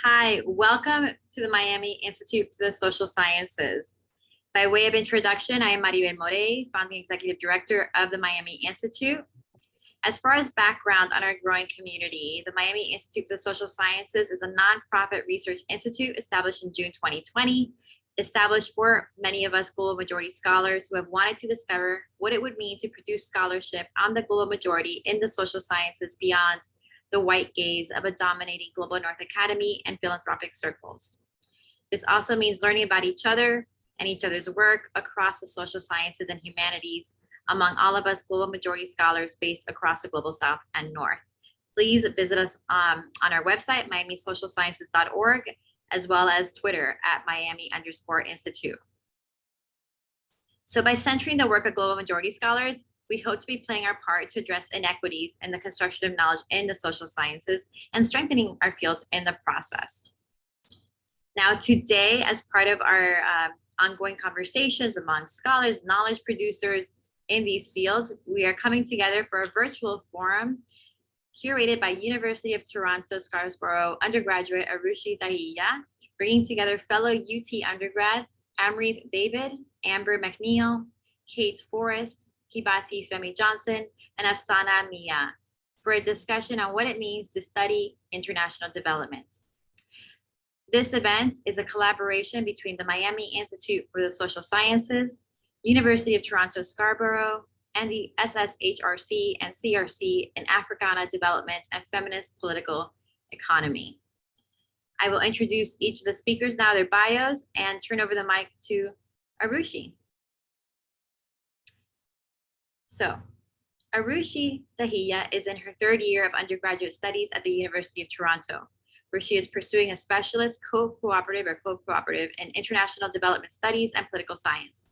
Hi, welcome to the Miami Institute for the Social Sciences. By way of introduction, I am Maribel More, founding executive director of the Miami Institute. As far as background on our growing community, the Miami Institute for the Social Sciences is a nonprofit research institute established in June 2020, established for many of us global majority scholars who have wanted to discover what it would mean to produce scholarship on the global majority in the social sciences beyond the white gaze of a dominating global North Academy and philanthropic circles. This also means learning about each other and each other's work across the social sciences and humanities among all of us global majority scholars based across the global South and North. Please visit us on our website, miamisocialsciences.org, as well as Twitter at Miami_Institute. So by centering the work of global majority scholars, we hope to be playing our part to address inequities in the construction of knowledge in the social sciences and strengthening our fields in the process. Now, today, as part of our ongoing conversations among scholars, knowledge producers in these fields, we are coming together for a virtual forum curated by University of Toronto Scarborough undergraduate Arushi Dahiya, bringing together fellow UT undergrads Amrith David, McNeil, Forrest, Kibati, Femi-Johnson, and Afshana, Miah, for a discussion on what it means to study international development. This event is a collaboration between the Miami Institute for the Social Sciences, University of Toronto Scarborough, and the SSHRC and CRC in Africana Development and Feminist Political Economy. I will introduce each of the speakers now, their bios, and turn over the mic to Arushi. So, Arushi Dahiya is in her third year of undergraduate studies at the University of Toronto, where she is pursuing a Specialist Co-operative in International Development Studies and Political Science.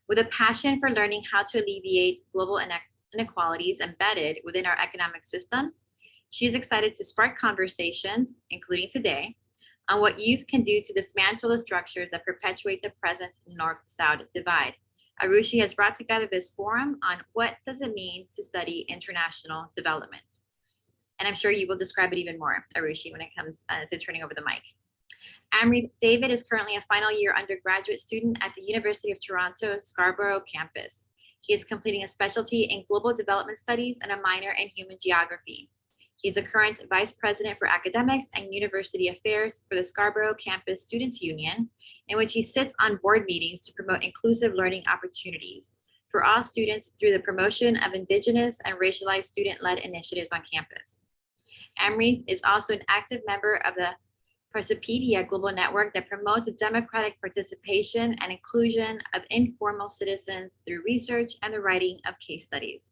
With a passion for learning how to alleviate global inequalities embedded within our economic systems, she is excited to spark conversations, including today, on what youth can do to dismantle the structures that perpetuate the present North-South divide. Arushi has brought together this forum on what does it mean to study international development. And I'm sure you will describe it even more, Arushi, when it comes to turning over the mic. Amrith David is currently a final year undergraduate student at the University of Toronto Scarborough campus. He is completing a specialty in global development studies and a minor in human geography. He is a current vice president for academics and university affairs for the Scarborough Campus Students Union, in which he sits on board meetings to promote inclusive learning opportunities for all students through the promotion of Indigenous and racialized student-led initiatives on campus. Amrith is also an active member of the Perpetuate global network that promotes the democratic participation and inclusion of informal citizens through research and the writing of case studies.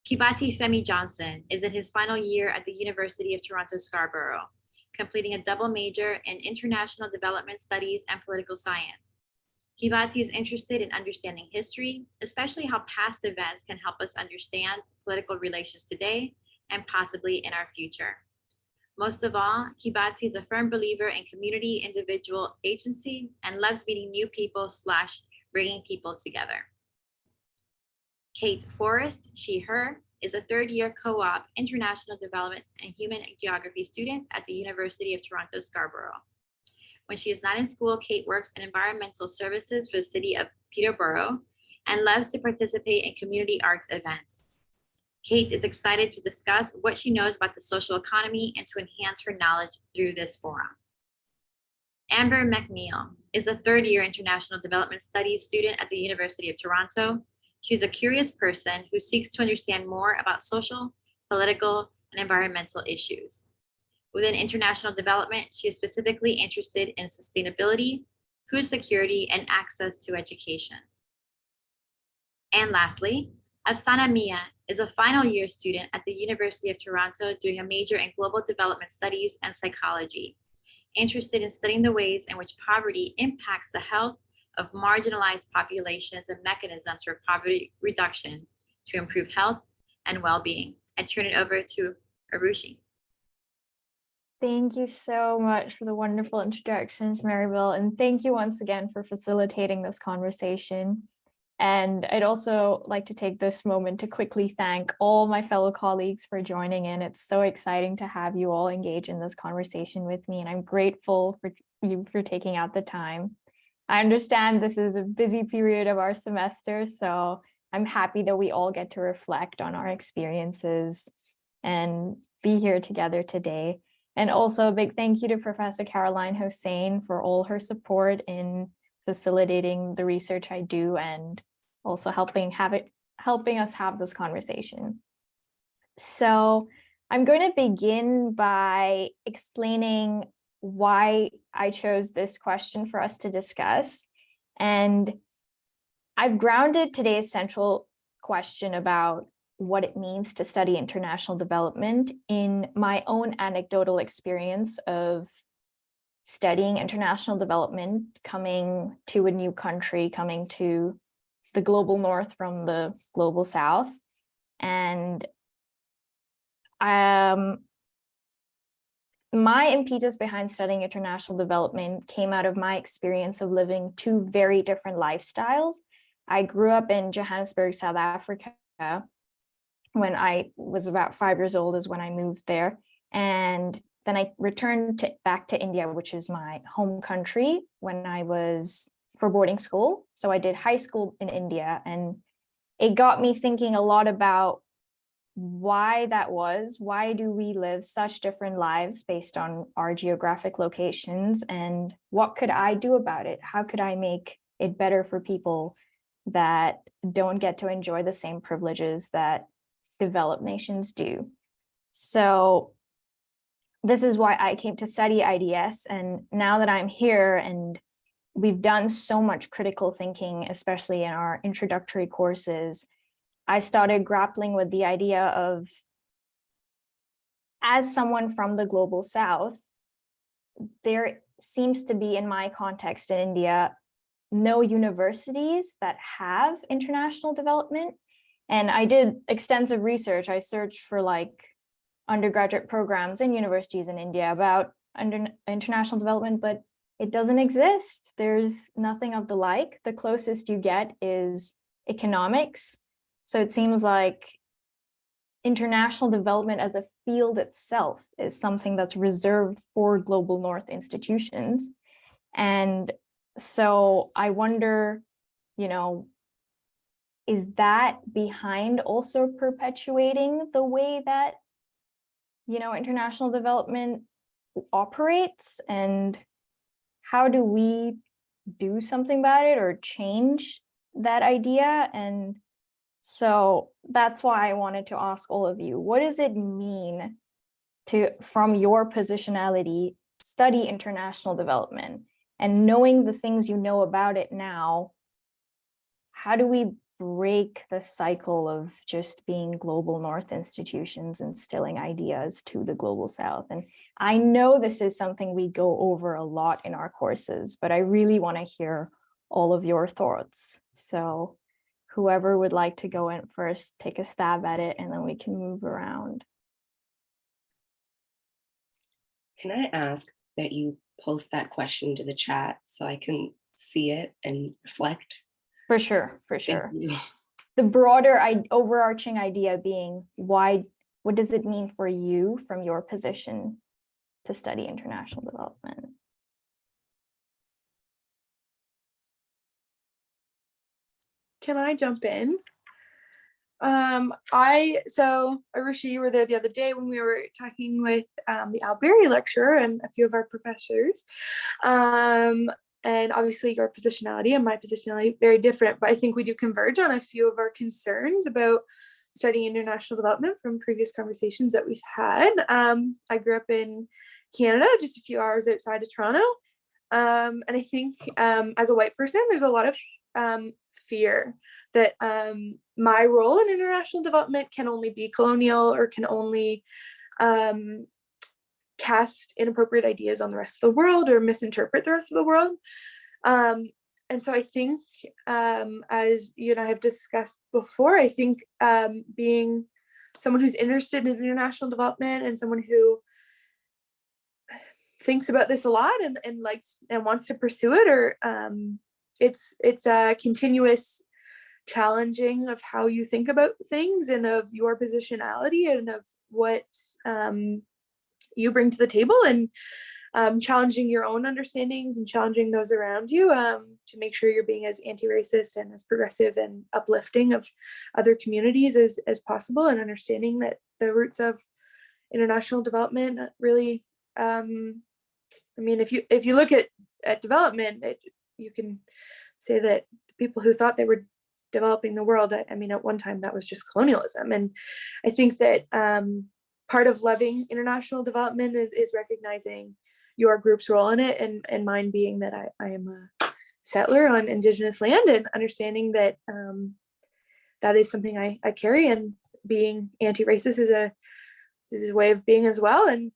Kibati Femi-Johnson is in his final year at the University of Toronto Scarborough, completing a double major in international development studies and political science. Kibati is interested in understanding history, especially how past events can help us understand political relations today and possibly in our future. Most of all, Kibati is a firm believer in community, individual agency, and loves meeting new people / bringing people together. Forrest, she/her, is a third-year co-op international development and human geography student at the University of Toronto Scarborough. When she is not in school, Kate works in environmental services for the city of Peterborough and loves to participate in community arts events. Kate is excited to discuss what she knows about the social economy and to enhance her knowledge through this forum. McNeil is a third-year international development studies student at the University of Toronto. She's a curious person who seeks to understand more about social, political, and environmental issues. Within international development, she is specifically interested in sustainability, food security, and access to education. And lastly, Afshana Miah is a final year student at the University of Toronto doing a major in global development studies and psychology, interested in studying the ways in which poverty impacts the health of marginalized populations and mechanisms for poverty reduction to improve health and well-being. I turn it over to Arushi. Thank you so much for the wonderful introductions, Maribel, and thank you once again for facilitating this conversation. And I'd also like to take this moment to quickly thank all my fellow colleagues for joining in. It's so exciting to have you all engage in this conversation with me, and I'm grateful for you for taking out the time. I understand this is a busy period of our semester, so I'm happy that we all get to reflect on our experiences and be here together today. And also a big thank you to Professor Caroline Hossain for all her support in facilitating the research I do and also helping us have this conversation. So I'm going to begin by explaining why I chose this question for us to discuss. And I've grounded today's central question about what it means to study international development in my own anecdotal experience of studying international development, coming to a new country, coming to the global north from the global south. And my impetus behind studying international development came out of my experience of living two very different lifestyles. I grew up in Johannesburg, South Africa. When I was about 5 years old is when I moved there. And then I returned back to India, which is my home country, when I was for boarding school. So I did high school in India, and it got me thinking a lot about why that was. Why do we live such different lives based on our geographic locations, and what could I do about it? How could I make it better for people that don't get to enjoy the same privileges that developed nations do? So this is why I came to study IDS. And now that I'm here and we've done so much critical thinking, especially in our introductory courses, I started grappling with the idea of, as someone from the global south, there seems to be, in my context in India, no universities that have international development. And I did extensive research. I searched for undergraduate programs in universities in India about international development, but it doesn't exist. There's nothing of the like. The closest you get is economics. So it seems like international development as a field itself is something that's reserved for global north institutions. And so I wonder, is that behind also perpetuating the way that international development operates, and how do we do something about it or change that idea? And so that's why I wanted to ask all of you, what does it mean to, from your positionality, study international development? And knowing the things you know about it now, how do we break the cycle of just being global north institutions instilling ideas to the global south? And I know this is something we go over a lot in our courses, but I really want to hear all of your thoughts. So whoever would like to go in first, take a stab at it, and then we can move around. Can I ask that you post that question to the chat so I can see it and reflect? For sure. The broader overarching idea being, what does it mean for you from your position to study international development? Can I jump in? So Arushi, you were there the other day when we were talking with the Alberry lecturer and a few of our professors. And obviously your positionality and my positionality very different, but I think we do converge on a few of our concerns about studying international development from previous conversations that we've had. I grew up in Canada, just a few hours outside of Toronto. And I think as a white person, there's a lot of fear that my role in international development can only be colonial or can only cast inappropriate ideas on the rest of the world or misinterpret the rest of the world. And so I think, as you and I have discussed before, I think being someone who's interested in international development and someone who thinks about this a lot and likes and wants to pursue it, or it's a continuous challenging of how you think about things and of your positionality and of what you bring to the table, and challenging your own understandings and challenging those around you, to make sure you're being as anti-racist and as progressive and uplifting of other communities as possible, and understanding that the roots of international development really, I mean, if you look at development, you can say that the people who thought they were developing the world, I mean, at one time that was just colonialism. And I think that part of loving international development is recognizing your group's role in it, and mine being that I am a settler on Indigenous land, and understanding that that is something I carry, and being anti-racist is a way of being as well, and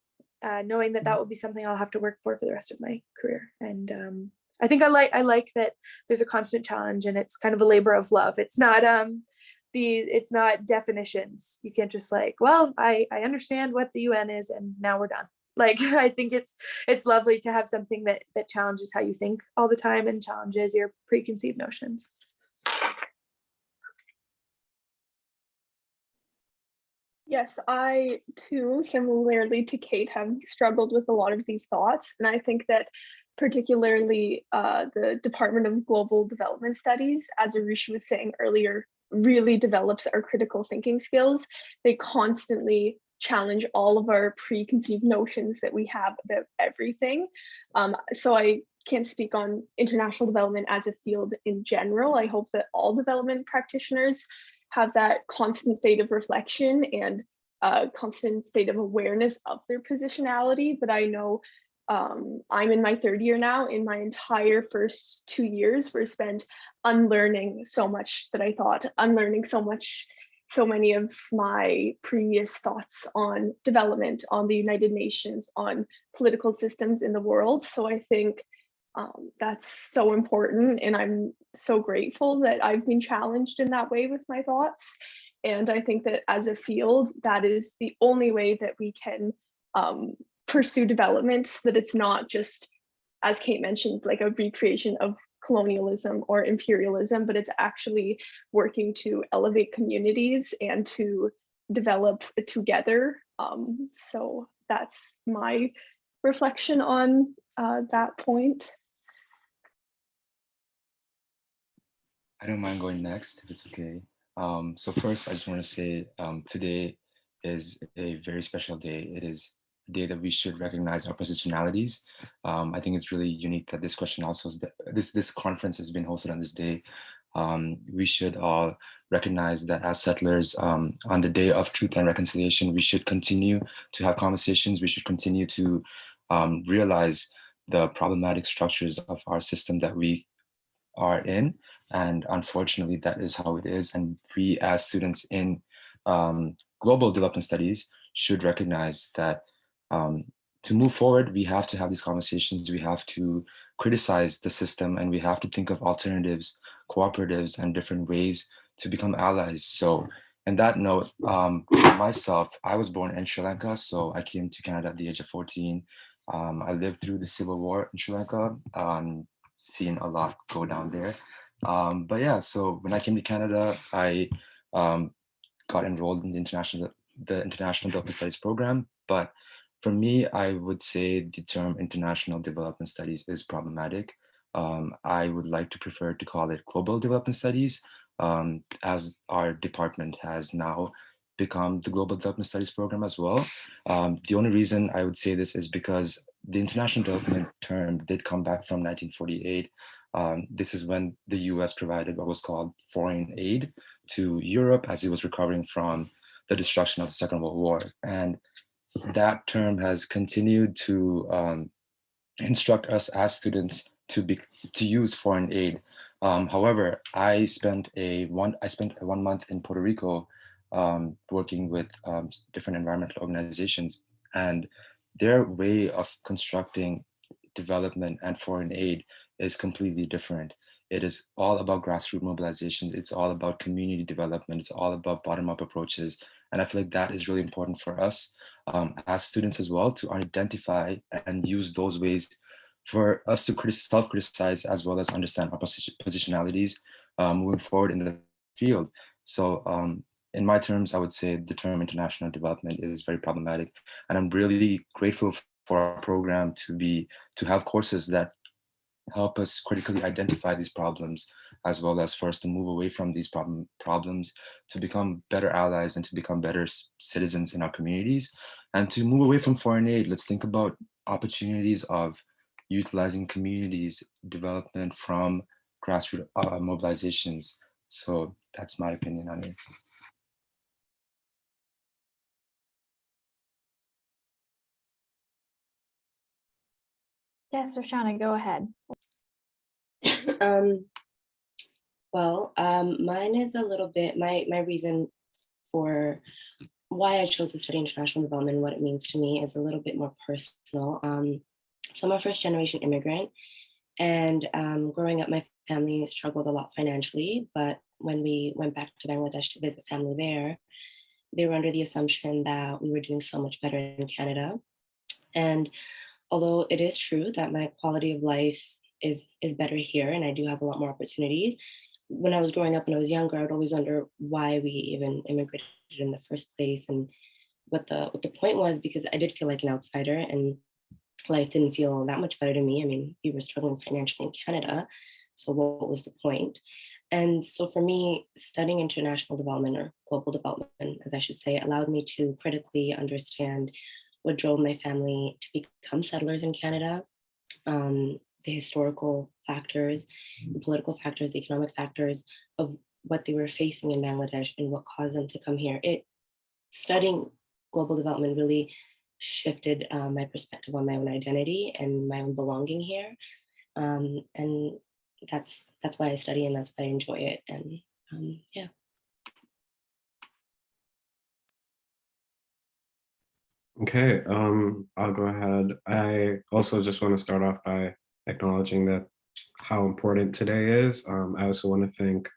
knowing that will be something I'll have to work for the rest of my career. And I think I like that there's a constant challenge, and it's kind of a labor of love. It's not it's not definitions. You can't just like, well, I understand what the UN is and now we're done. Like, I think it's lovely to have something that challenges how you think all the time and challenges your preconceived notions. Yes, I too, similarly to Kate, have struggled with a lot of these thoughts. And I think that particularly the Department of Global Development Studies, as Arushi was saying earlier, really develops our critical thinking skills. They constantly challenge all of our preconceived notions that we have about everything. So I can't speak on international development as a field in general. I hope that all development practitioners have that constant state of reflection and constant state of awareness of their positionality. But I know I'm in my third year now. In my entire first 2 years were spent unlearning so much that I thought, unlearning so many of my previous thoughts on development, on the United Nations, on political systems in the world. So I think that's so important, and I'm so grateful that I've been challenged in that way with my thoughts. And I think that as a field, that is the only way that we can pursue development, that it's not just, as Kate mentioned, like a recreation of colonialism or imperialism, but it's actually working to elevate communities and to develop together. So that's my reflection on that point. I don't mind going next if it's okay. So first, I just want to say today is a very special day. It is a day that we should recognize our positionalities. I think it's really unique that this question also this conference has been hosted on this day. We should all recognize that as settlers, on the day of truth and reconciliation, we should continue to have conversations. We should continue to realize the problematic structures of our system that we are in. And unfortunately, that is how it is. And we as students in global development studies should recognize that to move forward, we have to have these conversations. We have to criticize the system, and we have to think of alternatives, cooperatives, and different ways to become allies. So on that note, myself, I was born in Sri Lanka. So I came to Canada at the age of 14. I lived through the Civil War in Sri Lanka, seen a lot go down there. But yeah, so when I came to Canada, I got enrolled in the International Development Studies program. But for me, I would say the term International Development Studies is problematic. I would like to prefer to call it Global Development Studies, as our department has now become the Global Development Studies program as well. The only reason I would say this is because the international development term did come back from 1948. This is when the US provided what was called foreign aid to Europe as it was recovering from the destruction of the Second World War. And that term has continued to instruct us as students to use foreign aid. However, I spent 1 month in Puerto Rico working with different environmental organizations, and their way of constructing development and foreign aid is completely different. It is all about grassroots mobilizations. It's all about community development. It's all about bottom-up approaches. And I feel like that is really important for us as students as well, to identify and use those ways for us to self-criticize as well as understand our positionalities moving forward in the field. So in my terms, I would say the term international development is very problematic. And I'm really grateful for our program to have courses that help us critically identify these problems, as well as for us to move away from these problems to become better allies and to become better citizens in our communities, and to move away from foreign aid. Let's think about opportunities of utilizing communities development from grassroots mobilizations. So that's my opinion on it. Yes, Afshana, go ahead. Mine is a little bit, my reason for why I chose to study international development and what it means to me is a little bit more personal. So I'm a first generation immigrant, and growing up, my family struggled a lot financially, but when we went back to Bangladesh to visit family there, they were under the assumption that we were doing so much better in Canada. And although it is true that my quality of life is better here and I do have a lot more opportunities, when I was growing up, when I was younger, I would always wonder why we even immigrated in the first place and what the point was, because I did feel like an outsider and life didn't feel that much better to me. I mean, we were struggling financially in Canada, so what was the point? And so for me, studying international development, or global development, as I should say, allowed me to critically understand what drove my family to become settlers in Canada, the historical factors, the political factors, the economic factors of what they were facing in Bangladesh and what caused them to come here. Studying global development really shifted my perspective on my own identity and my own belonging here. And that's why I study and that's why I enjoy it. And yeah. Okay, I'll go ahead. I also just want to start off by acknowledging that how important today is. I also want to thank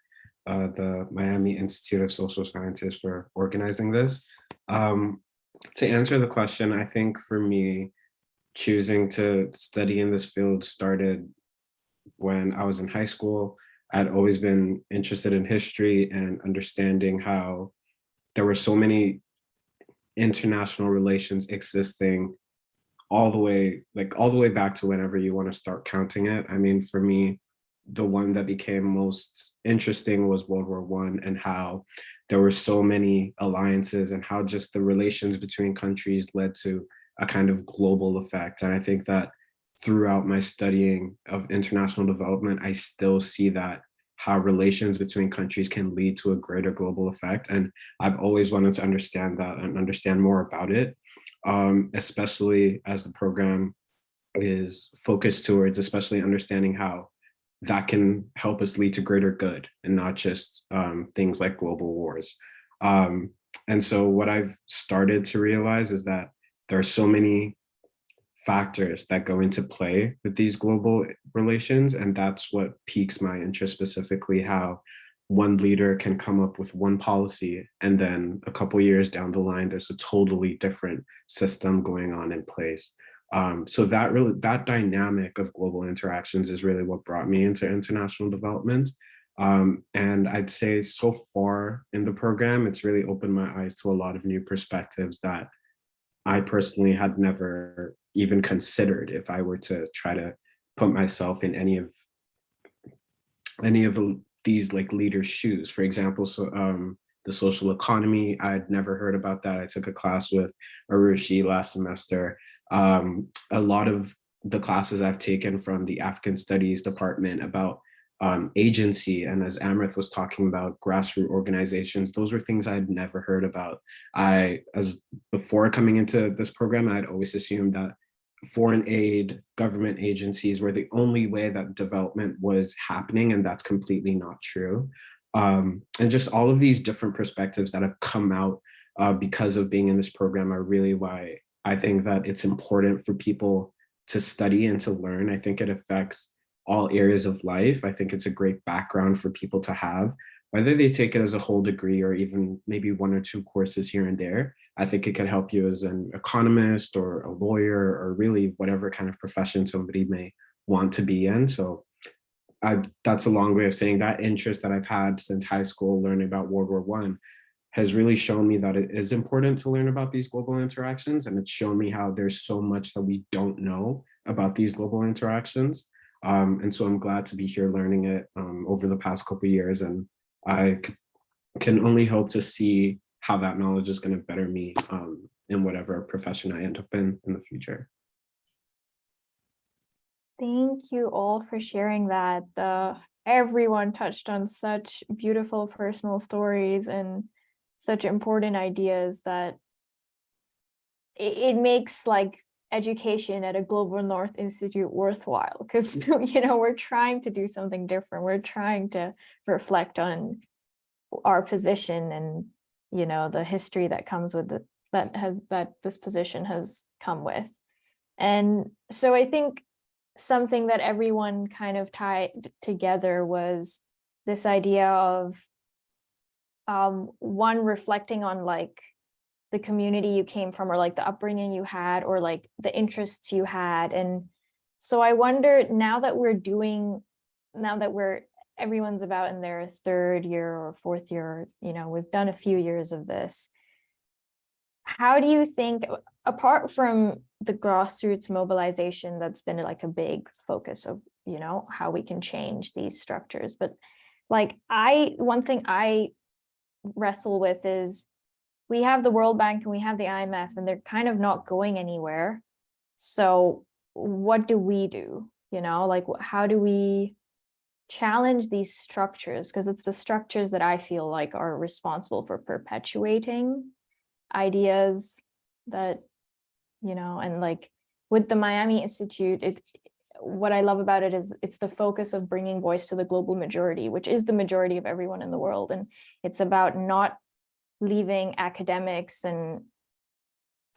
the Miami Institute of Social Sciences for organizing this. To answer the question, I think for me, choosing to study in this field started when I was in high school. I'd always been interested in history and understanding how there were so many international relations existing all the way back to whenever you want to start counting it. I mean, for me, the one that became most interesting was World War I, and how there were so many alliances and how just the relations between countries led to a kind of global effect. And I think that throughout my studying of international development, I still see that how relations between countries can lead to a greater global effect. And I've always wanted to understand that and understand more about it, especially as the program is focused towards especially understanding how that can help us lead to greater good and not just things like global wars. And so what I've started to realize is that there are so many factors that go into play with these global relations, and that's what piques my interest, specifically how one leader can come up with one policy and then a couple years down the line there's a totally different system going on in place. So that dynamic of global interactions is really what brought me into international development. And I'd say so far in the program, it's really opened my eyes to a lot of new perspectives that I personally had never even considered if I were to try to put myself in any of these like leaders' shoes. For example, the social economy, I'd never heard about that. I took a class with Arushi last semester. A lot of the classes I've taken from the African Studies department about agency, and as Amrith was talking about, grassroots organizations, those were things I'd never heard about. Before coming into this program, I'd always assumed that foreign aid, government agencies were the only way that development was happening, and that's completely not true. And just all of these different perspectives that have come out because of being in this program are really why I think that it's important for people to study and to learn. I think it affects all areas of life. I think it's a great background for people to have, whether they take it as a whole degree or even maybe one or two courses here and there. I think it can help you as an economist or a lawyer or really whatever kind of profession somebody may want to be in. So that's a long way of saying that interest that I've had since high school, learning about World War I, has really shown me that it is important to learn about these global interactions. And it's shown me how there's so much that we don't know about these global interactions. And so I'm glad to be here learning it over the past couple of years. And I can only hope to see how that knowledge is going to better me in whatever profession I end up in the future. Thank you all for sharing that. Everyone touched on such beautiful personal stories and such important ideas that it makes like education at a Global North Institute worthwhile, because we're trying to do something different. We're trying to reflect on our position and the history that comes with it, that this position has come with. And so I think something that everyone kind of tied together was this idea of one, reflecting on like the community you came from, or like the upbringing you had, or like the interests you had. And so I wonder, now that everyone's about in their third year or fourth year, we've done a few years of this. How do you think, apart from the grassroots mobilization that's been like a big focus of, how we can change these structures, but like one thing I wrestle with is we have the World Bank and we have the IMF, and they're kind of not going anywhere. So what do we do? Like, how do we challenge these structures? Because it's the structures that I feel like are responsible for perpetuating ideas that, and like with the Miami Institute, what I love about it is it's the focus of bringing voice to the global majority, which is the majority of everyone in the world. And it's about not leaving academics and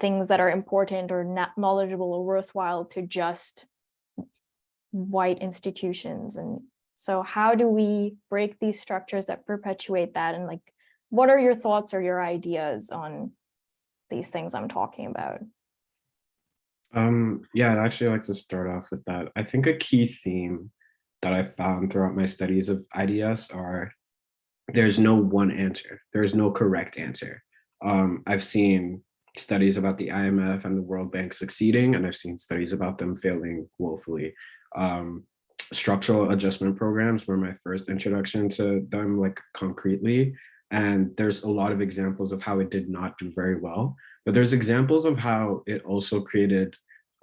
things that are important or not knowledgeable or worthwhile to just white institutions. And so how do we break these structures that perpetuate that? And like, what are your thoughts or your ideas on these things I'm talking about? Yeah, I'd actually like to start off with that. I think a key theme that I found throughout my studies of IDS are there's no one answer. There's no correct answer. I've seen studies about the IMF and the World Bank succeeding, and I've seen studies about them failing woefully. Structural adjustment programs were my first introduction to them, like concretely. And there's a lot of examples of how it did not do very well, but there's examples of how it also created,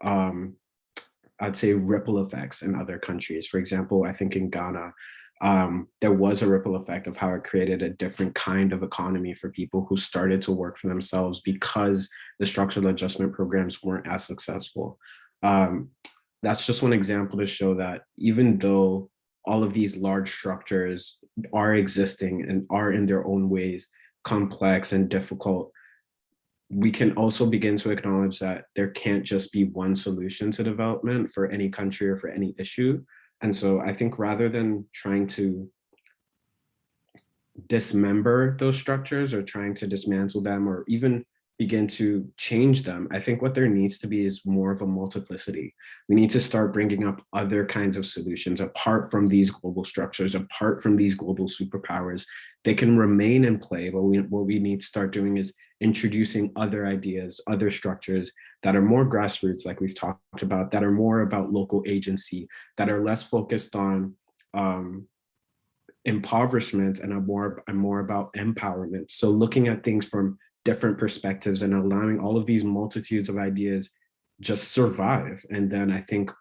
I'd say, ripple effects in other countries. For example, I think in Ghana, there was a ripple effect of how it created a different kind of economy for people who started to work for themselves because the structural adjustment programs weren't as successful. That's just one example to show that even though all of these large structures are existing and are in their own ways complex and difficult, we can also begin to acknowledge that there can't just be one solution to development for any country or for any issue. And so I think rather than trying to dismember those structures or trying to dismantle them or even begin to change them, I think what there needs to be is more of a multiplicity. We need to start bringing up other kinds of solutions apart from these global structures, apart from these global superpowers. They can remain in play, but what we need to start doing is introducing other ideas, other structures that are more grassroots, like we've talked about, that are more about local agency, that are less focused on impoverishment and are more about empowerment. So looking at things from different perspectives and allowing all of these multitudes of ideas just survive. And then I think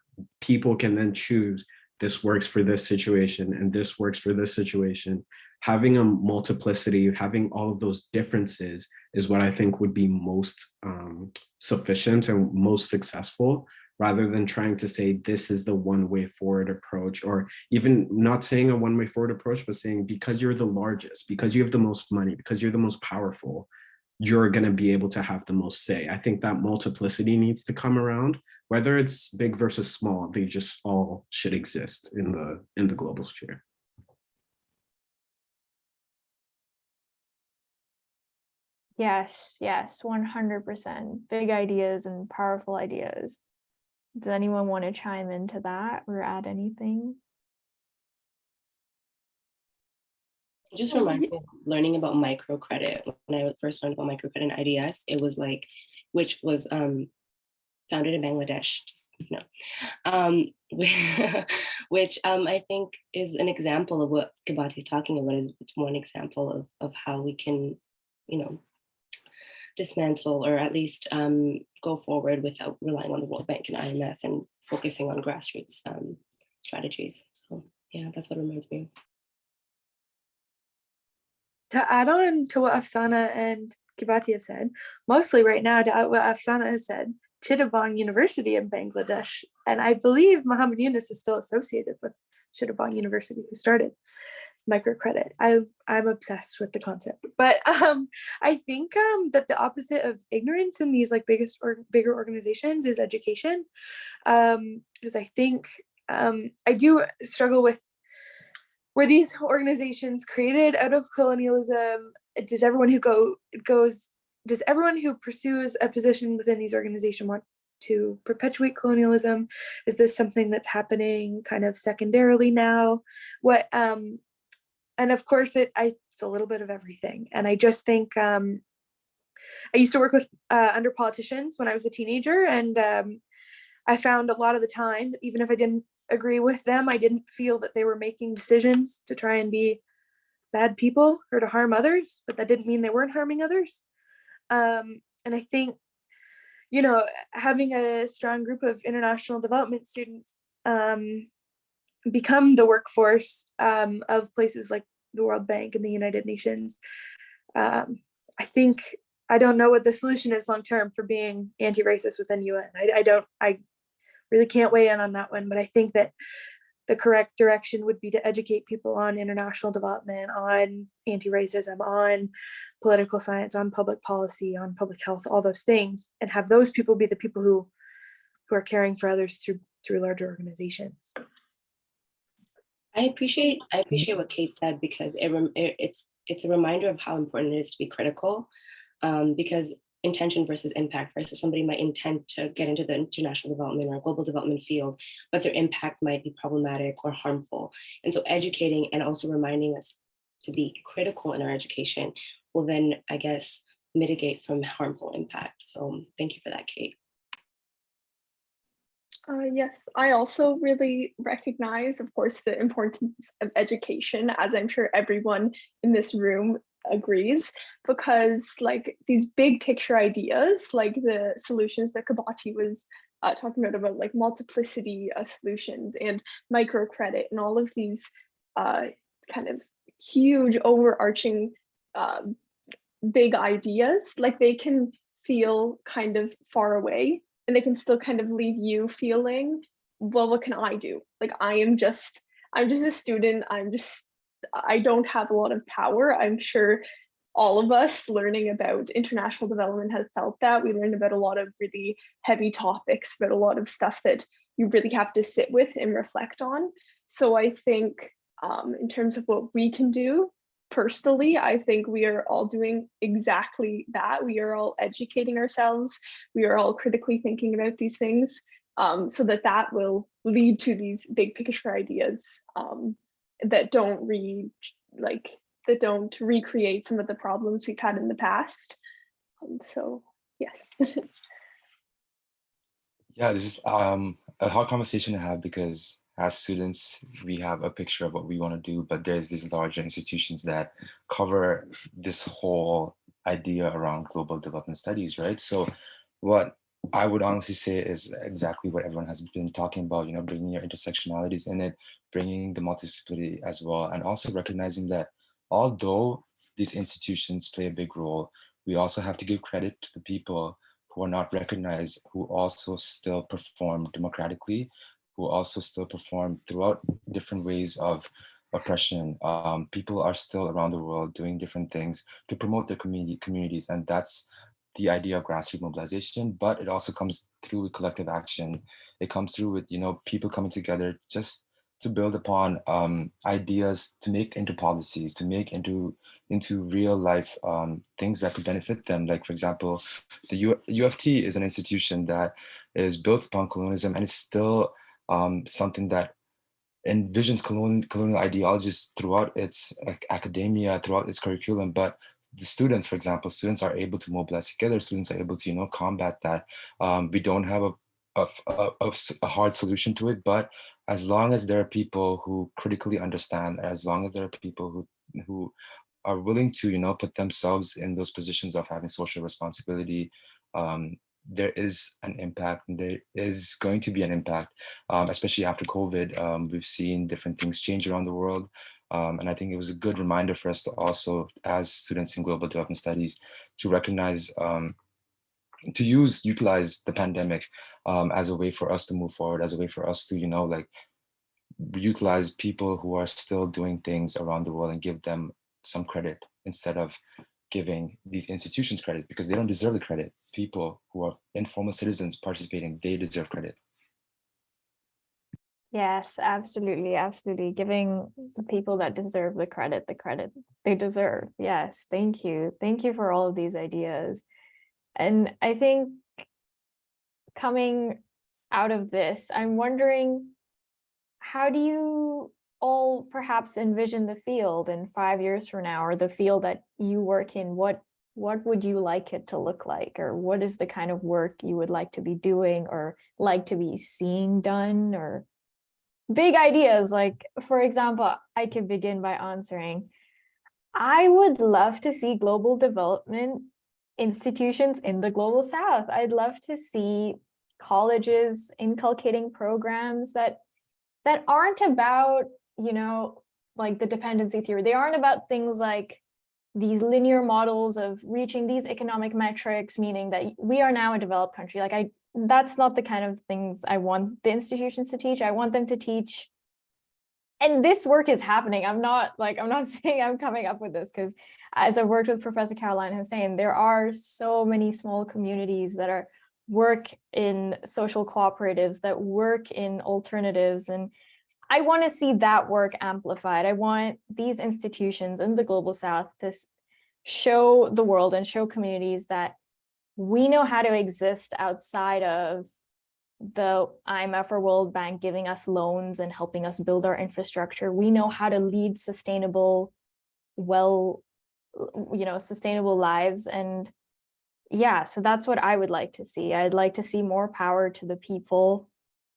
people can then choose, this works for this situation and this works for this situation. Having a multiplicity, having all of those differences is what I think would be most sufficient and most successful, rather than trying to say this is the one way forward approach, or even not saying a one way forward approach, but saying because you're the largest, because you have the most money, because you're the most powerful, you're going to be able to have the most say. I think that multiplicity needs to come around, whether it's big versus small. They just all should exist in the global sphere. Yes, 100%. Big ideas and powerful ideas. Does anyone want to chime into that or add anything? Just Oh, reminds me of learning about microcredit. When I first learned about microcredit and IDS, it was like, which was founded in Bangladesh, just, you know, which I think is an example of what Kibati is talking about. It's one example of how we can, you know, dismantle or at least go forward without relying on the World Bank and IMF and focusing on grassroots strategies. So yeah, that's what it reminds me of. To add on to what Afshana and Kibati have said, mostly right now to add what Afshana has said, Chittagong University in Bangladesh, and I believe Muhammad Yunus is still associated with Chittagong University, who started microcredit. I'm obsessed with the concept, but I think that the opposite of ignorance in these like bigger organizations is education, because I think I do struggle with, were these organizations created out of colonialism? Does everyone who pursues a position within these organizations want to perpetuate colonialism? Is this something that's happening kind of secondarily now? What and of course it's a little bit of everything. And I just think I used to work with under politicians when I was a teenager, and I found a lot of the time that even if I didn't agree with them, I didn't feel that they were making decisions to try and be bad people or to harm others, but that didn't mean they weren't harming others. And I think, you know, having a strong group of international development students become the workforce of places like the World Bank and the United Nations, I think, I don't know what the solution is long term for being anti-racist within UN. I really can't weigh in on that one, but I think that the correct direction would be to educate people on international development, on anti-racism, on political science, on public policy, on public health, all those things, and have those people be the people who are caring for others through larger organizations. I appreciate what Kate said, because it's a reminder of how important it is to be critical, because intention versus impact, versus somebody might intend to get into the international development or global development field, but their impact might be problematic or harmful. And so educating and also reminding us to be critical in our education will then, I guess, mitigate from harmful impact. So thank you for that, Kate. Yes, I also really recognize, of course, the importance of education, as I'm sure everyone in this room agrees, because like these big picture ideas, like the solutions that Kibati was talking about like multiplicity solutions and microcredit and all of these kind of huge overarching big ideas, like they can feel kind of far away, and they can still kind of leave you feeling, well, what can I do? Like I'm just a student. I don't have a lot of power. I'm sure all of us learning about international development has felt that. We learned about a lot of really heavy topics, about a lot of stuff that you really have to sit with and reflect on. So I think in terms of what we can do personally, I think we are all doing exactly that. We are all educating ourselves. We are all critically thinking about these things, so that will lead to these big picture ideas that don't recreate some of the problems we've had in the past. So yes. Yeah, this is a hard conversation to have, because as students, we have a picture of what we want to do, but there's these larger institutions that cover this whole idea around global development studies, right? So what I would honestly say is exactly what everyone has been talking about, you know, bringing your intersectionalities in it, bringing the multidisciplinarity as well, and also recognizing that although these institutions play a big role, we also have to give credit to the people who are not recognized, who also still perform democratically, who also still perform throughout different ways of oppression. People are still around the world doing different things to promote their communities, and that's the idea of grassroots mobilization. But it also comes through with collective action. It comes through with, you know, people coming together just to build upon ideas, to make into policies, to make into real life things that could benefit them. Like, for example, the UFT is an institution that is built upon colonialism, and it's still something that envisions colonial ideologies throughout its academia, throughout its curriculum, but the students, for example, students are able to mobilize together. Students are able to, combat that. We don't have a hard solution to it, but as long as there are people who critically understand, as long as there are people who are willing to, put themselves in those positions of having social responsibility, there is an impact. And there is going to be an impact, especially after COVID. We've seen different things change around the world. And I think it was a good reminder for us to also, as students in global development studies, to recognize, utilize the pandemic as a way for us to move forward, as a way for us to, utilize people who are still doing things around the world and give them some credit instead of giving these institutions credit, because they don't deserve the credit. People who are informal citizens participating, they deserve credit. Yes, absolutely, absolutely. Giving the people that deserve the credit they deserve. Yes, thank you. Thank you for all of these ideas. And I think coming out of this, I'm wondering, how do you all perhaps envision the field in 5 years from now, or the field that you work in? What would you like it to look like, or what is the kind of work you would like to be doing or like to be seeing done, or big ideas? Like, for example, I could begin by answering, I would love to see global development institutions in the global south. I'd love to see colleges inculcating programs that aren't about, like the dependency theory. They aren't about things like these linear models of reaching these economic metrics, meaning that we are now a developed country. Like, that's not the kind of things I want the institutions to teach. I want them to teach, and this work is happening. I'm not saying I'm coming up with this, because as I've worked with Professor Caroline Hussein, there are so many small communities that work in social cooperatives, that work in alternatives, and I want to see that work amplified. I want these institutions in the global south to show the world and show communities that we know how to exist outside of the IMF or World Bank giving us loans and helping us build our infrastructure. We know how to lead sustainable lives. And yeah, so that's what I would like to see. I'd like to see more power to the people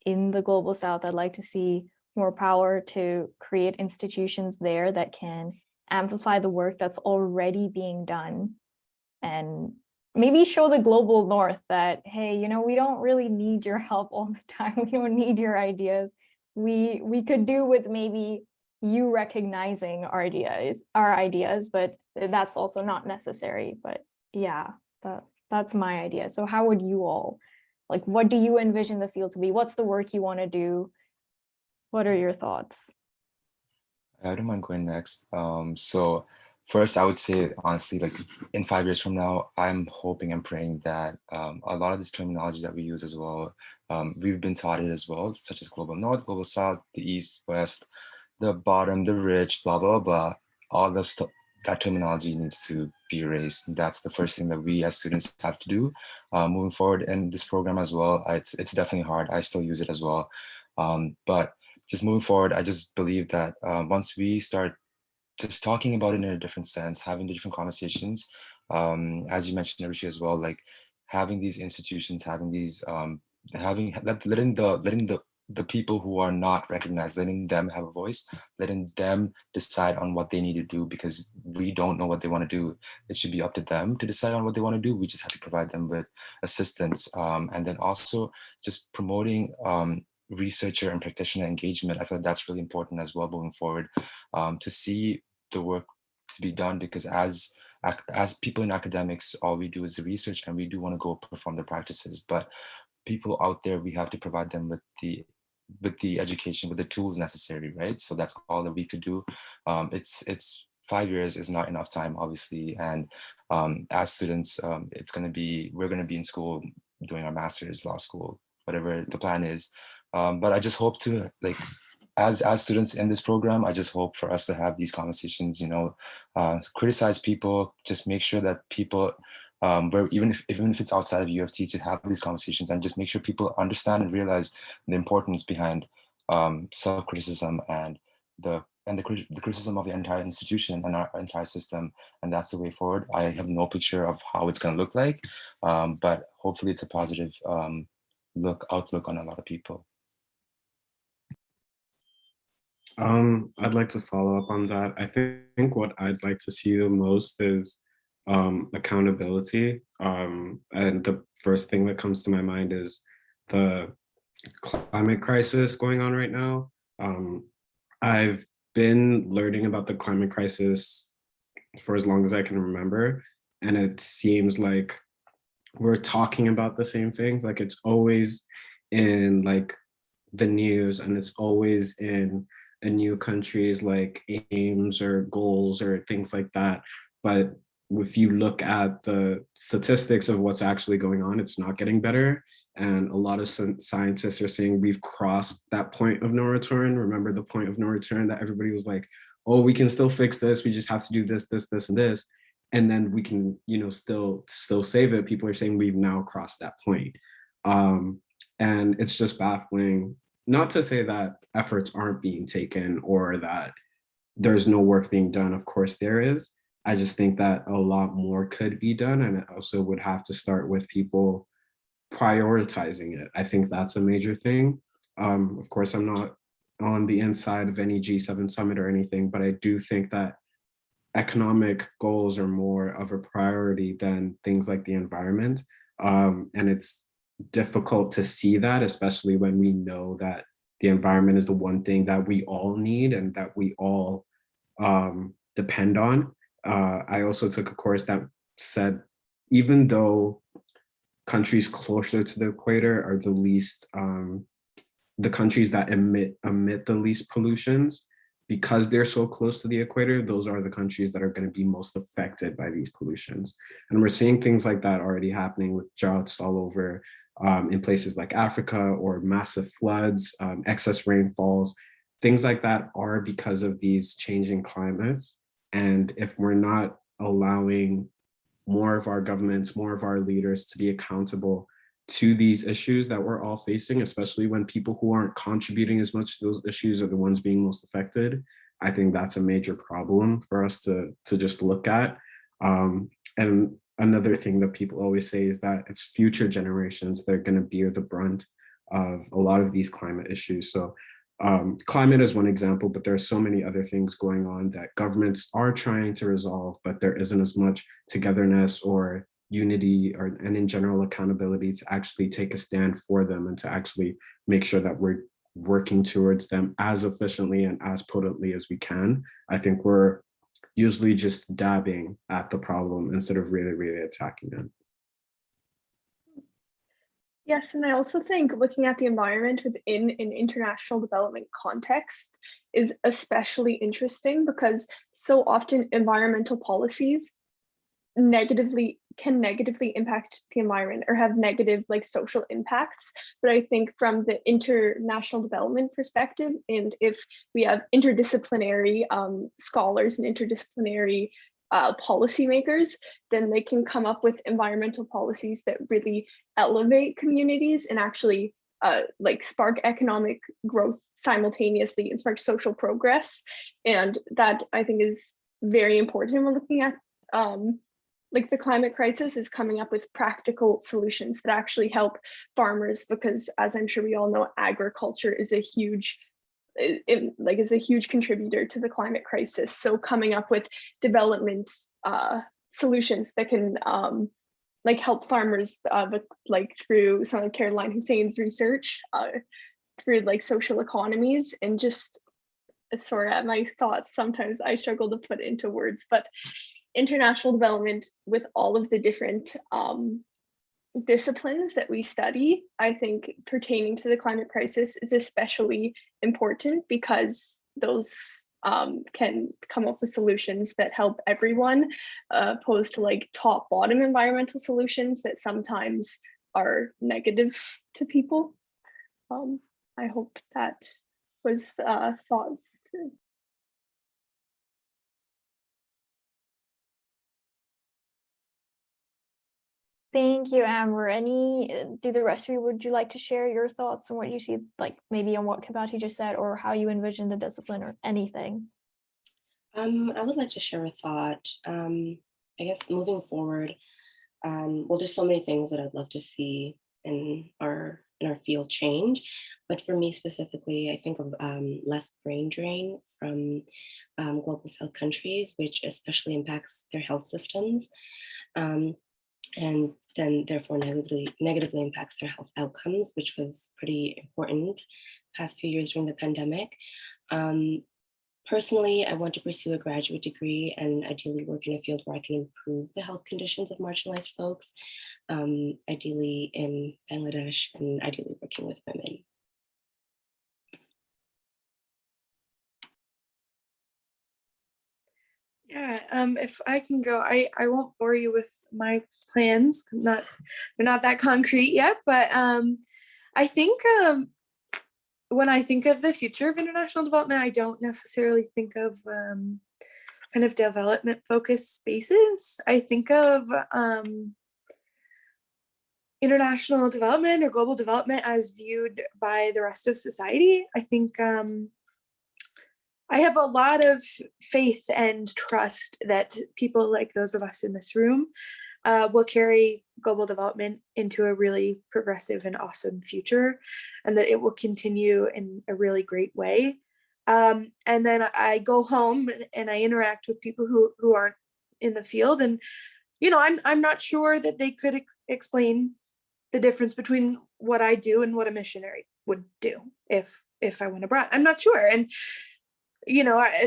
in the global south. I'd like to see more power to create institutions there that can amplify the work that's already being done, and maybe show the global north that, hey, we don't really need your help all the time. We don't need your ideas. We could do with maybe you recognizing our ideas, but that's also not necessary. But yeah, that's my idea. So how would you all, what do you envision the field to be? What's the work you want to do? What are your thoughts? I don't mind going next. So first, I would say, honestly, in 5 years from now, I'm hoping and praying that a lot of this terminology that we use as well, we've been taught it as well, such as global north, global south, the east, west, the bottom, the rich, blah, blah, blah. All the stuff, that terminology needs to be erased. That's the first thing that we as students have to do moving forward in this program as well. It's definitely hard. I still use it as well. But just moving forward, I just believe that once we start just talking about it in a different sense, having the different conversations, as you mentioned, Arushi, as well, having these institutions, having these, letting the people who are not recognized, letting them have a voice, letting them decide on what they need to do, because we don't know what they want to do. It should be up to them to decide on what they want to do. We just have to provide them with assistance, and then also just promoting researcher and practitioner engagement. I feel like that's really important as well moving forward, to see the work to be done, because as people in academics, all we do is the research, and we do want to go perform the practices, but people out there, we have to provide them with the education, with the tools necessary, right? So that's all that we could do. It's 5 years is not enough time, obviously, and as students, we're gonna be in school doing our master's, law school, whatever the plan is. But I just hope to, as students in this program, I just hope for us to have these conversations, criticize people, just make sure that people, even if it's outside of UFT, to have these conversations and just make sure people understand and realize the importance behind self-criticism and the criticism of the entire institution and our entire system, and that's the way forward. I have no picture of how it's going to look like, but hopefully it's a positive outlook on a lot of people. I'd like to follow up on that. I think what I'd like to see the most is accountability. And the first thing that comes to my mind is the climate crisis going on right now. I've been learning about the climate crisis for as long as I can remember, and it seems like we're talking about the same things. Like it's always in like the news, and it's always in new countries like aims or goals or things like that. But if you look at the statistics of what's actually going on, it's not getting better. And a lot of scientists are saying we've crossed that point of no return. Remember the point of no return that everybody was like, oh, we can still fix this. We just have to do this, this, this, and this. And then we can, you know, still save it. People are saying we've now crossed that point. And it's just baffling. Not to say that efforts aren't being taken or that there's no work being done. Of course there is. I just think that a lot more could be done. And it also would have to start with people prioritizing it. I think that's a major thing. Of course, I'm not on the inside of any G7 summit or anything, but I do think that economic goals are more of a priority than things like the environment. And it's difficult to see that, especially when we know that the environment is the one thing that we all need and that we all depend on. I also took a course that said, even though countries closer to the equator are the least, the countries that emit the least pollutions, because they're so close to the equator, those are the countries that are going to be most affected by these pollutions. And we're seeing things like that already happening with droughts all over in places like Africa, or massive floods, excess rainfalls. Things like that are because of these changing climates. And if we're not allowing more of our governments, more of our leaders to be accountable to these issues that we're all facing, especially when people who aren't contributing as much to those issues are the ones being most affected, I think that's a major problem for us to just look at. And another thing that people always say is that it's future generations that are going to bear the brunt of a lot of these climate issues. So climate is one example, but there are so many other things going on that governments are trying to resolve, but there isn't as much togetherness or unity and in general accountability to actually take a stand for them and to actually make sure that we're working towards them as efficiently and as potently as we can. I think we're usually just dabbing at the problem instead of really, really attacking them. Yes, and I also think looking at the environment within an international development context is especially interesting, because so often environmental policies can negatively impact the environment or have negative like social impacts. But I think from the international development perspective, and if we have interdisciplinary scholars and interdisciplinary policymakers, then they can come up with environmental policies that really elevate communities and actually like spark economic growth simultaneously and spark social progress. And that I think is very important when looking at like the climate crisis, is coming up with practical solutions that actually help farmers, because as I'm sure we all know, agriculture is a huge contributor to the climate crisis. So coming up with development solutions that can like help farmers like through some of Caroline Hussein's research, through like social economies, and just sorry, my thoughts sometimes I struggle to put into words, but international development with all of the different disciplines that we study, I think pertaining to the climate crisis is especially important, because those can come up with solutions that help everyone, opposed to like top bottom environmental solutions that sometimes are negative to people. I hope that was thought. Thank you, Amber. Do the rest of you, would you like to share your thoughts on what you see, like maybe on what Kibati just said, or how you envision the discipline or anything? I would like to share a thought. I guess moving forward, well, there's so many things that I'd love to see in our field change, but for me specifically, I think of less brain drain from global South countries, which especially impacts their health systems, and then therefore negatively impacts their health outcomes, which was pretty important past few years during the pandemic. Personally, I want to pursue a graduate degree and ideally work in a field where I can improve the health conditions of marginalized folks, ideally in Bangladesh and ideally working with women. Yeah, if I can go, I won't bore you with my plans. They're not that concrete yet, but I think when I think of the future of international development, I don't necessarily think of kind of development focused spaces. I think of international development or global development as viewed by the rest of society. I think I have a lot of faith and trust that people like those of us in this room will carry global development into a really progressive and awesome future, and that it will continue in a really great way. And then I go home and I interact with people who aren't in the field, and I'm not sure that they could explain the difference between what I do and what a missionary would do if I went abroad. I'm not sure, and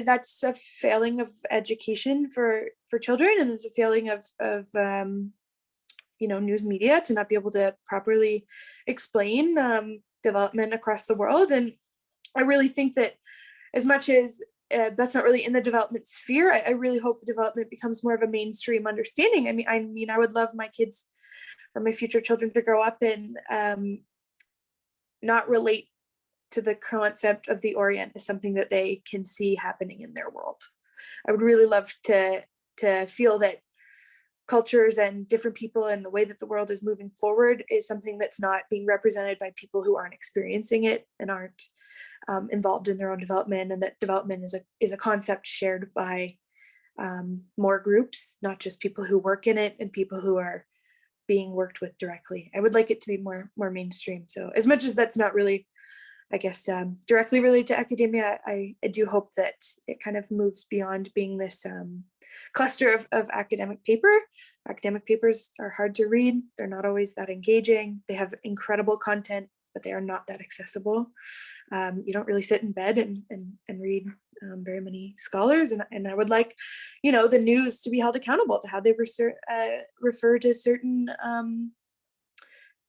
that's a failing of education for children, and it's a failing of news media to not be able to properly explain development across the world. And I really think that as much as that's not really in the development sphere, I really hope development becomes more of a mainstream understanding. I mean, I would love my kids or my future children to grow up and not relate to the concept of the Orient as something that they can see happening in their world. I would really love to feel that cultures and different people and the way that the world is moving forward is something that's not being represented by people who aren't experiencing it and aren't involved in their own development, and that development is a concept shared by more groups, not just people who work in it and people who are being worked with directly. I would like it to be more mainstream. So as much as that's not really, I guess, directly related to academia, I do hope that it kind of moves beyond being this cluster of academic paper. Academic papers are hard to read. They're not always that engaging. They have incredible content, but they are not that accessible. You don't really sit in bed and read very many scholars. And I would like, the news to be held accountable to how they refer to certain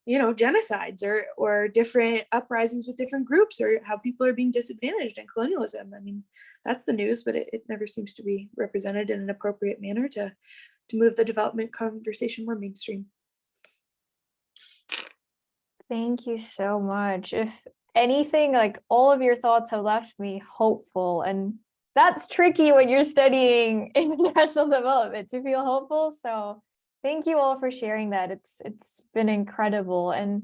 genocides or different uprisings with different groups, or how people are being disadvantaged in colonialism. I mean, that's the news, but it never seems to be represented in an appropriate manner to move the development conversation more mainstream. Thank you so much. If anything, like, all of your thoughts have left me hopeful, and that's tricky when you're studying international development to feel hopeful. So thank you all for sharing that. It's been incredible. And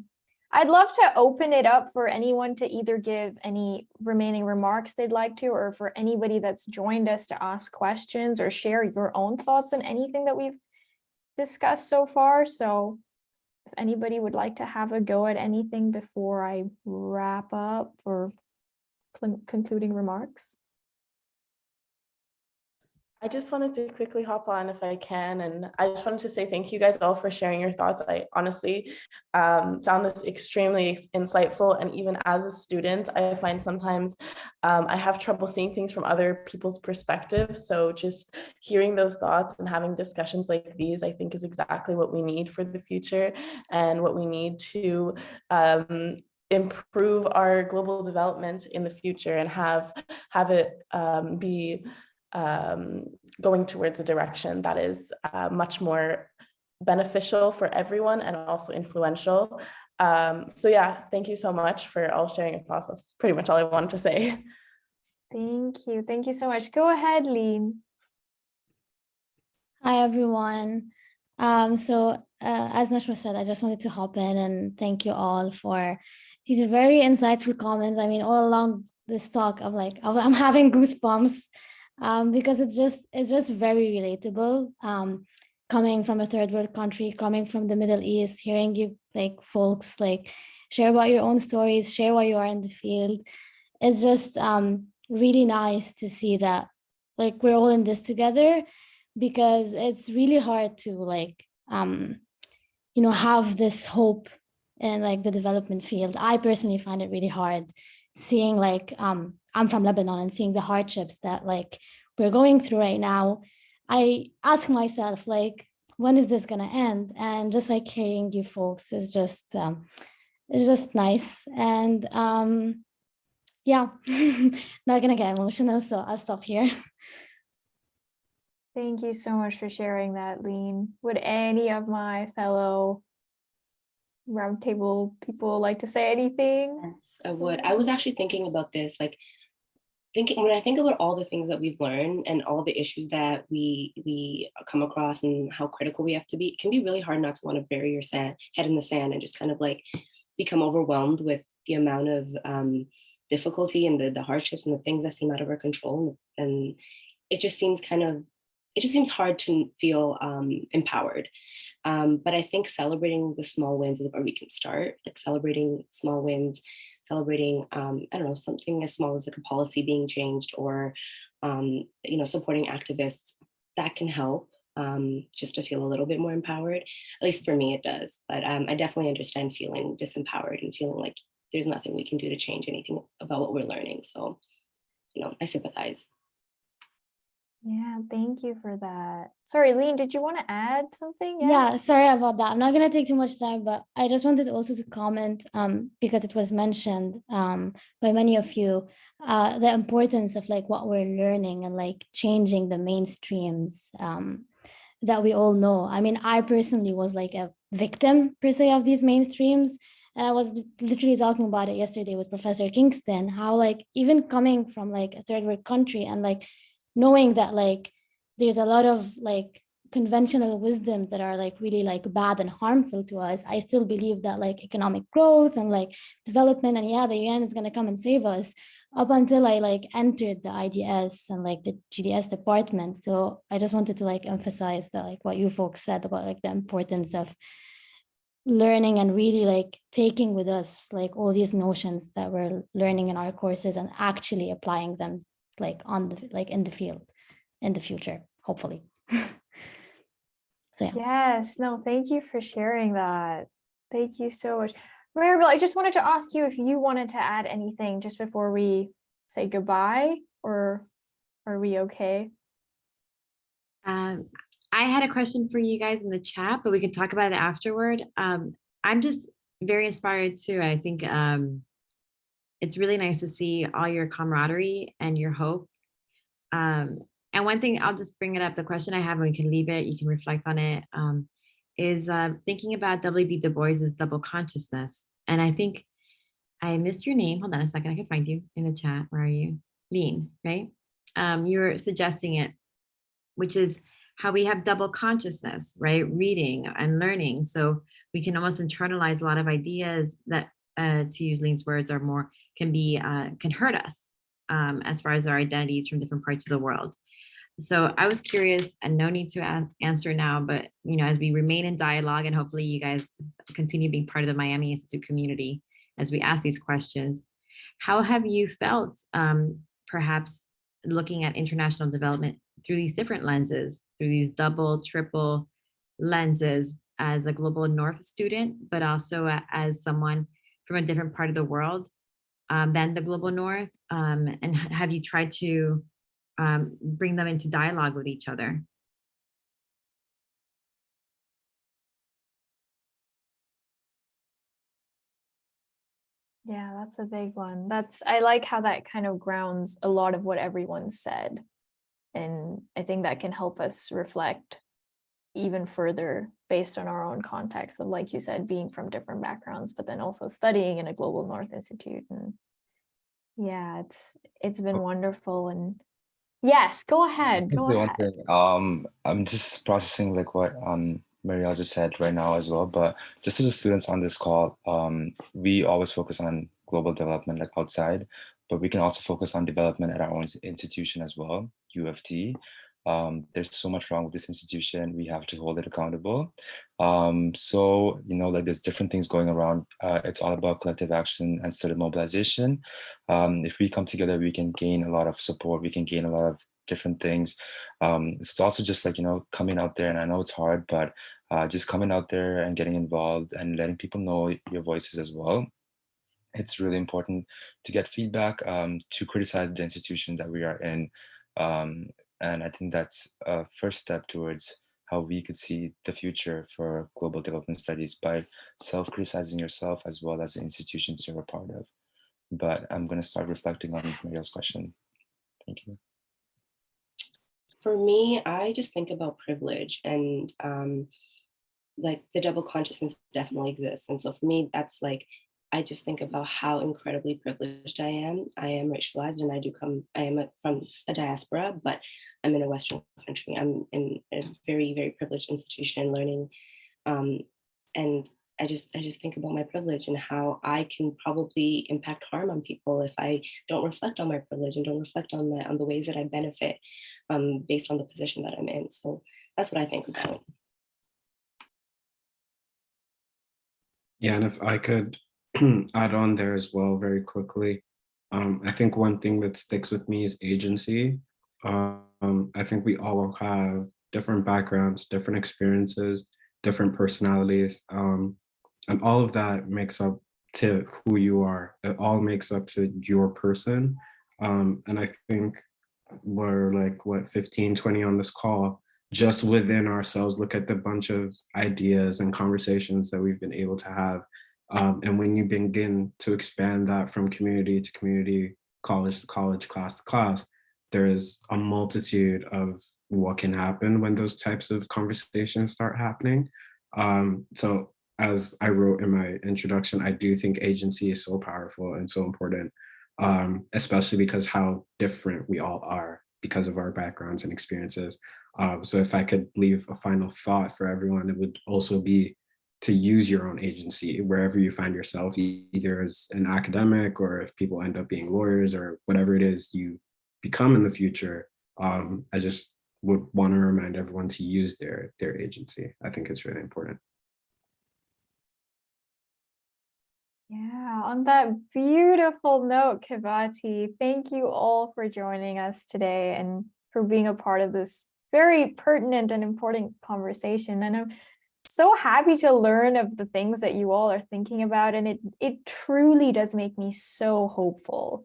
I'd love to open it up for anyone to either give any remaining remarks they'd like to, or for anybody that's joined us to ask questions or share your own thoughts on anything that we've discussed so far. So if anybody would like to have a go at anything before I wrap up, or concluding remarks. I just wanted to quickly hop on if I can, and I just wanted to say thank you guys all for sharing your thoughts. I honestly found this extremely insightful, and even as a student, I find sometimes I have trouble seeing things from other people's perspectives. So just hearing those thoughts and having discussions like these, I think, is exactly what we need for the future, and what we need to improve our global development in the future, and have it be going towards a direction that is much more beneficial for everyone and also influential. So yeah, thank you so much for all sharing your thoughts. That's pretty much all I wanted to say. Thank you. Thank you so much. Go ahead, Lean. Hi, everyone. So as Nashma said, I just wanted to hop in and thank you all for these very insightful comments. I mean, all along this talk of like, I'm having goosebumps because it's just very relatable. Coming from a third world country, coming from the Middle East, hearing you like folks like share about your own stories, share why you are in the field. It's just really nice to see that like we're all in this together, because it's really hard to like have this hope in like the development field. I personally find it really hard seeing like I'm from Lebanon and seeing the hardships that like we're going through right now. I ask myself like, when is this gonna end? And just like hearing you folks is just it's just nice. And yeah, not gonna get emotional, so I'll stop here. Thank you so much for sharing that, Lean. Would any of my fellow roundtable people like to say anything? Yes, I would. I was actually thinking about this, like when I think about all the things that we've learned and all the issues that we come across and how critical we have to be, it can be really hard not to want to bury your head in the sand and just kind of like become overwhelmed with the amount of difficulty and the hardships and the things that seem out of our control. And it just seems hard to feel empowered. But I think celebrating the small wins is where we can start, like celebrating small wins, celebrating, I don't know, something as small as like a policy being changed or, supporting activists. That can help just to feel a little bit more empowered. At least for me, it does. But I definitely understand feeling disempowered and feeling like there's nothing we can do to change anything about what we're learning. So, I sympathize. Yeah, thank you for that. Sorry, Lean, did you want to add something? Yeah, sorry about that. I'm not going to take too much time, but I just wanted also to comment because it was mentioned by many of you, the importance of like what we're learning and like changing the mainstreams that we all know. I mean, I personally was like a victim per se of these mainstreams. And I was literally talking about it yesterday with Professor Kingston, how like even coming from like a third world country and like knowing that like there's a lot of like conventional wisdom that are like really like bad and harmful to us, I still believe that like economic growth and like development and the UN is going to come and save us, up until I like entered the IDS and like the GDS department. So I just wanted to like emphasize that like what you folks said about like the importance of learning and really like taking with us like all these notions that we're learning in our courses and actually applying them like on the like in the field in the future, hopefully. So yeah. Yes, no, thank you for sharing that. Thank you so much. Maribel, I just wanted to ask you if you wanted to add anything just before we say goodbye, or are we okay? I had a question for you guys in the chat, but we can talk about it afterward. I'm just very inspired too. I think it's really nice to see all your camaraderie and your hope. And one thing, I'll just bring it up, the question I have, and we can leave it, you can reflect on it, is thinking about W.B. Du Bois's double consciousness. And I think I missed your name. Hold on a second, I can find you in the chat. Where are you? Lean, right? You were suggesting it, which is how we have double consciousness, right? Reading and learning. So we can almost internalize a lot of ideas that, to use Lean's words, are more, can hurt us as far as our identities from different parts of the world. So I was curious, and no need to answer now, but as we remain in dialogue, and hopefully you guys continue being part of the Miami Institute community as we ask these questions, how have you felt perhaps looking at international development through these different lenses, through these double, triple lenses, as a global North student, but also as someone from a different part of the world than the global North? And have you tried to bring them into dialogue with each other? Yeah, that's a big one. I like how that kind of grounds a lot of what everyone said. And I think that can help us reflect even further based on our own context of, like you said, being from different backgrounds, but then also studying in a Global North Institute. And yeah, it's been wonderful. And yes, go ahead. Go ahead. I'm just processing like what Marielle just said right now as well, but just to the students on this call, we always focus on global development like outside, but we can also focus on development at our own institution as well, U of T. There's so much wrong with this institution. We have to hold it accountable. So, like there's different things going around. It's all about collective action and student mobilization. If we come together, we can gain a lot of support. We can gain a lot of different things. It's also just like, coming out there, and I know it's hard, but just coming out there and getting involved and letting people know your voices as well. It's really important to get feedback, to criticize the institution that we are in. And I think that's a first step towards how we could see the future for global development studies, by self-criticizing yourself as well as the institutions you're a part of. But I'm going to start reflecting on Marielle's question. Thank you. For me, I just think about privilege, and like the double consciousness definitely exists. And so for me, that's like, I just think about how incredibly privileged I am. I am racialized, and I am from a diaspora, but I'm in a Western country. I'm in a very, very privileged institution learning. And I just think about my privilege and how I can probably impact harm on people if I don't reflect on my privilege and don't reflect on the ways that I benefit based on the position that I'm in. So that's what I think about. Yeah, and if I could add on there as well very quickly, I think one thing that sticks with me is agency. I think we all have different backgrounds, different experiences, different personalities, and all of that makes up to who you are. It all makes up to your person. And I think we're like, what, 15, 20 on this call, just within ourselves, look at the bunch of ideas and conversations that we've been able to have. And when you begin to expand that from community to community, college to college, class to class, there is a multitude of what can happen when those types of conversations start happening. So as I wrote in my introduction, I do think agency is so powerful and so important, especially because how different we all are because of our backgrounds and experiences. So if I could leave a final thought for everyone, it would also be to use your own agency wherever you find yourself, either as an academic or if people end up being lawyers or whatever it is you become in the future. I just would want to remind everyone to use their agency. I think it's really important. Yeah, on that beautiful note, Kibati, thank you all for joining us today and for being a part of this very pertinent and important conversation. And I'm so happy to learn of the things that you all are thinking about, and it truly does make me so hopeful.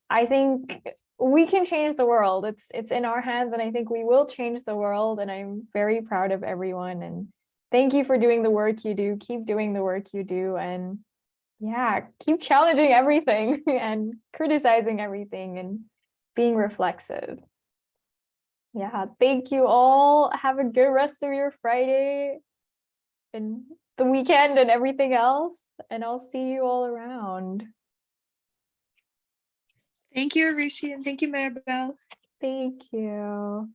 I think we can change the world. It's in our hands, and I think we will change the world, and I'm very proud of everyone. And thank you for doing the work you do. Keep doing the work you do, and yeah, keep challenging everything and criticizing everything and being reflexive. Yeah, thank you all. Have a good rest of your Friday and the weekend and everything else. And I'll see you all around. Thank you, Arushi, and thank you, Maribel. Thank you.